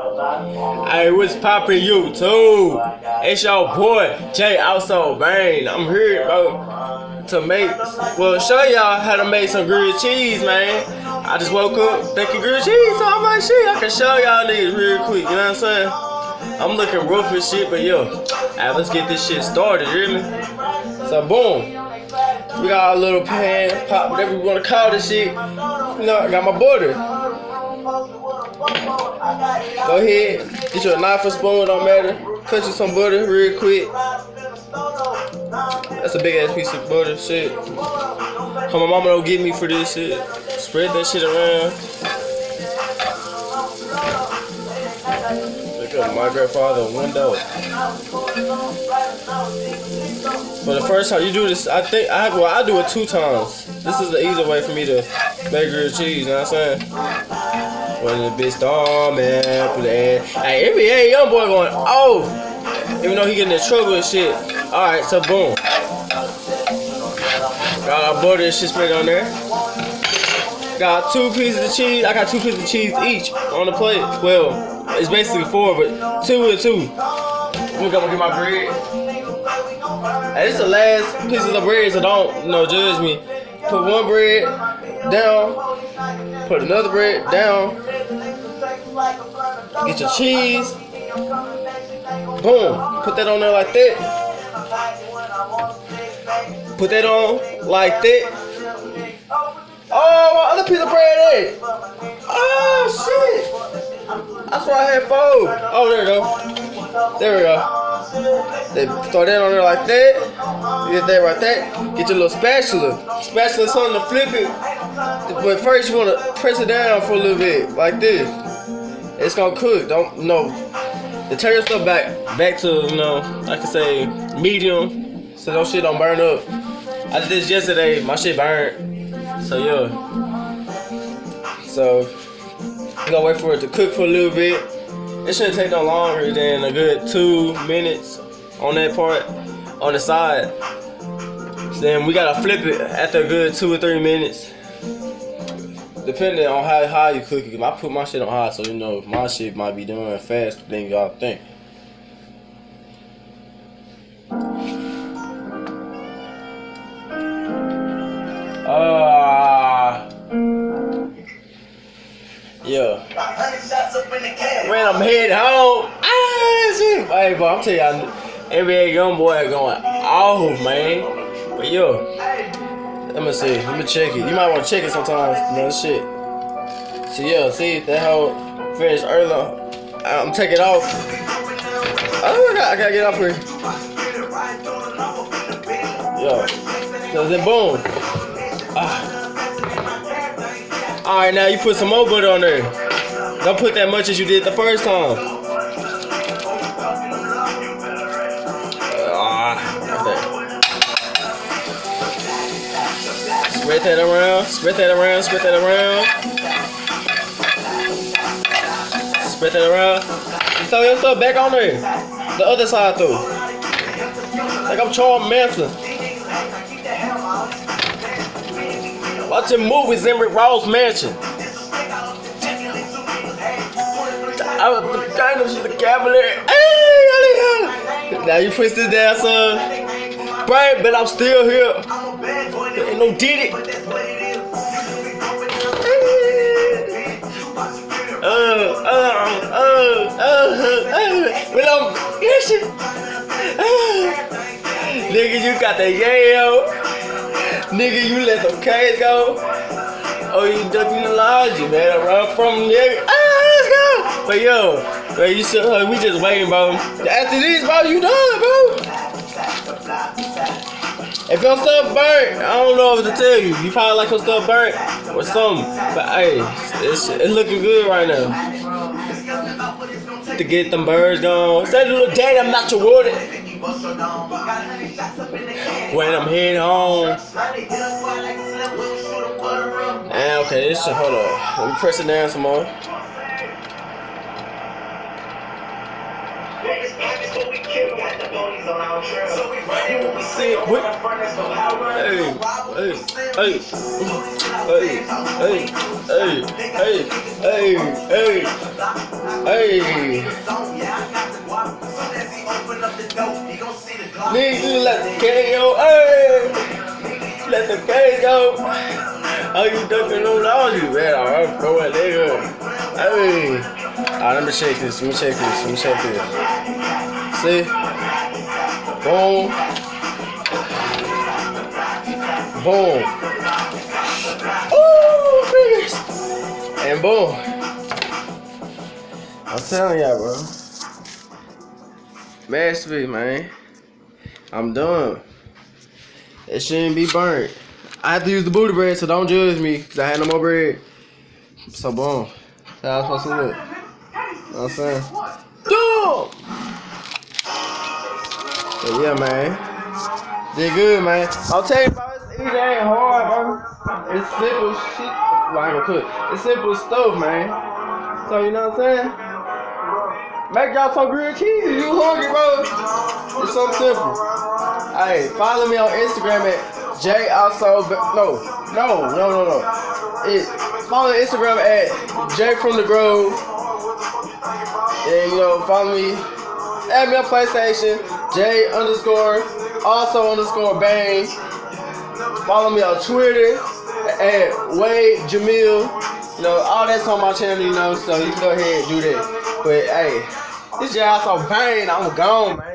Hey, what's poppin' YouTube? It's your boy Jay Also Bang. I'm here, bro, to show y'all how to make some grilled cheese, man. I just woke up thinking grilled cheese, so I'm like, shit, I can show y'all niggas real quick. You know what I'm saying? I'm looking rough and shit, but yo, alright, let's get this shit started. You hear me? So boom, we got our little pan, pot, whatever you wanna call this shit. You know, I got my butter. Go ahead, get you a knife or spoon, don't matter. Cut you some butter real quick. That's a big ass piece of butter, shit. How my mama don't get me for this shit. Spread that shit around. Look at my grandfather window. For the first time you do this, I do it 2 times. This is the easier way for me to make grilled cheese, you know what I'm saying? When the bitch storm, man, put the ass. Hey, NBA young boy going off. Even though he getting in trouble and shit. Alright, so boom. Got our butter and shit spread on there. Got 2 pieces of cheese. I got 2 pieces of cheese each on the plate. Well, it's basically 4, but 2 and 2. I'm gonna get my bread. Hey, this is the last pieces of bread, so don't, judge me. Put one bread down. Put another bread down. Get your cheese. Boom. Put that on there like that. Put that on like that. Oh, my other piece of bread there. Oh, shit. That's why I had 4. Oh, there we go. There we go. They throw that on there like that. Get that right there. Get your little spatula. Spatula, something to flip it. But first you want to press it down for a little bit, like this. It's gonna cook. Don't turn your stuff back to, I can say medium, so those shit don't burn up. I did this yesterday. My shit burned. So yeah. So we gonna wait for it to cook for a little bit. It shouldn't take no longer than a good 2 minutes on that part, on the side. So then we gotta flip it after a good 2 or 3 minutes. Depending on how high you cook it. I put my shit on high, so my shit might be done faster than y'all think. Yeah. When I'm heading home, shit. Hey, bro, I'm telling y'all, NBA young boy going off, man. But yo, let me see. Let me check it. You might want to check it sometimes. Shit. So yeah, see that hoe finished early. I'm taking it off. Oh, I gotta get off here. Yo. So then boom. Alright, now you put some more butter on there. Don't put that much as you did the first time. Spread that around, spread that around, spread that around. Spread that around. Throw your stuff back on there. The other side though. Like I'm Charles Manson. Watching movies in Rick Ross mansion. I was the kind of shit, the cavalier. Hey, now you push this down, son. Right, but I'm still here. Ain't no did it. But I'm shit. Nigga, you got the yayo. Nigga, you let them K's go. Oh, you ducking the lodge, you better run from nigga. Let's go. But yo, you should, we just waiting, bro. After this, bro, you done, bro. If your stuff burnt, I don't know what to tell you. You probably like your stuff burnt or something. But hey, it's looking good right now. To get them birds gone. Say little daddy, I'm not your water. When I'm heading home. And okay, this shit, hold on. Let me press it down some more. See, what? Hey, hey, hey, hey. Nigga, you let the K go, hey. Let the K go. How you ducking on all you, man? I'm throwing nigga. Hey. Alright, let me check this. See? Boom. Boom. Ooh, fingers. And boom. I'm telling y'all, bro. Masterpiece, man. I'm done. It shouldn't be burnt. I have to use the booty bread, so don't judge me, because I had no more bread. So, boom. That's how I'm supposed to look. You know what I'm saying? Dude! But yeah, man. Did good, man. I'll tell you, bro, it ain't hard, bro. It's simple shit. Well, I ain't gonna cook. It's simple stuff, man. So, you know what I'm saying? Make y'all some grilled cheese if you hungry, bro. It's something simple. Hey, follow me on Instagram at JAlso. No. Follow Instagram at J from the Grove. And, you know, follow me. Add me on PlayStation. J_also_bang. Follow me on Twitter at Wade Jamil. You know, all that's on my channel, you know, so you can go ahead and do that. But hey, this JAlso bang, I'm gone, man.